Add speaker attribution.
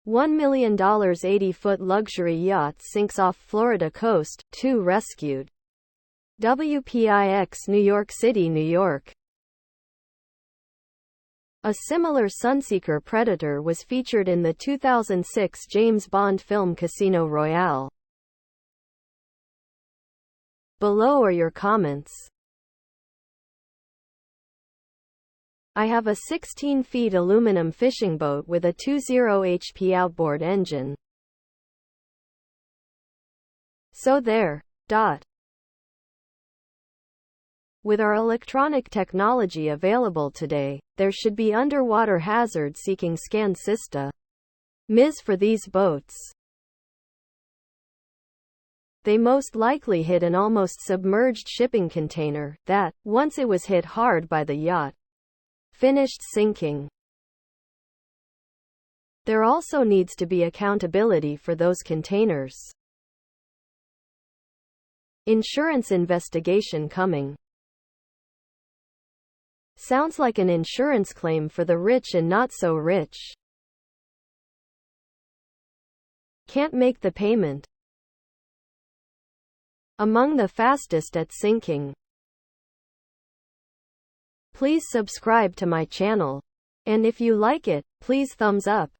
Speaker 1: $1 million 80-foot luxury yacht sinks off Florida coast, 2 rescued. WPIX New York City, New York. A similar Sunseeker Predator was featured in the 2006 James Bond film Casino Royale. Below are your comments. I have a 16-feet aluminum fishing boat with a 20 HP outboard engine. So there. With our electronic technology available today, there should be underwater hazard-seeking scan system for these boats. They most likely hit an almost submerged shipping container that, once it was hit hard by the yacht, finished sinking. There also needs to be accountability for those containers. Insurance investigation coming. Sounds like an insurance claim for the rich and not so rich. Can't make the payment. Among the fastest at sinking. Please subscribe to my channel. And if you like it, please thumbs up.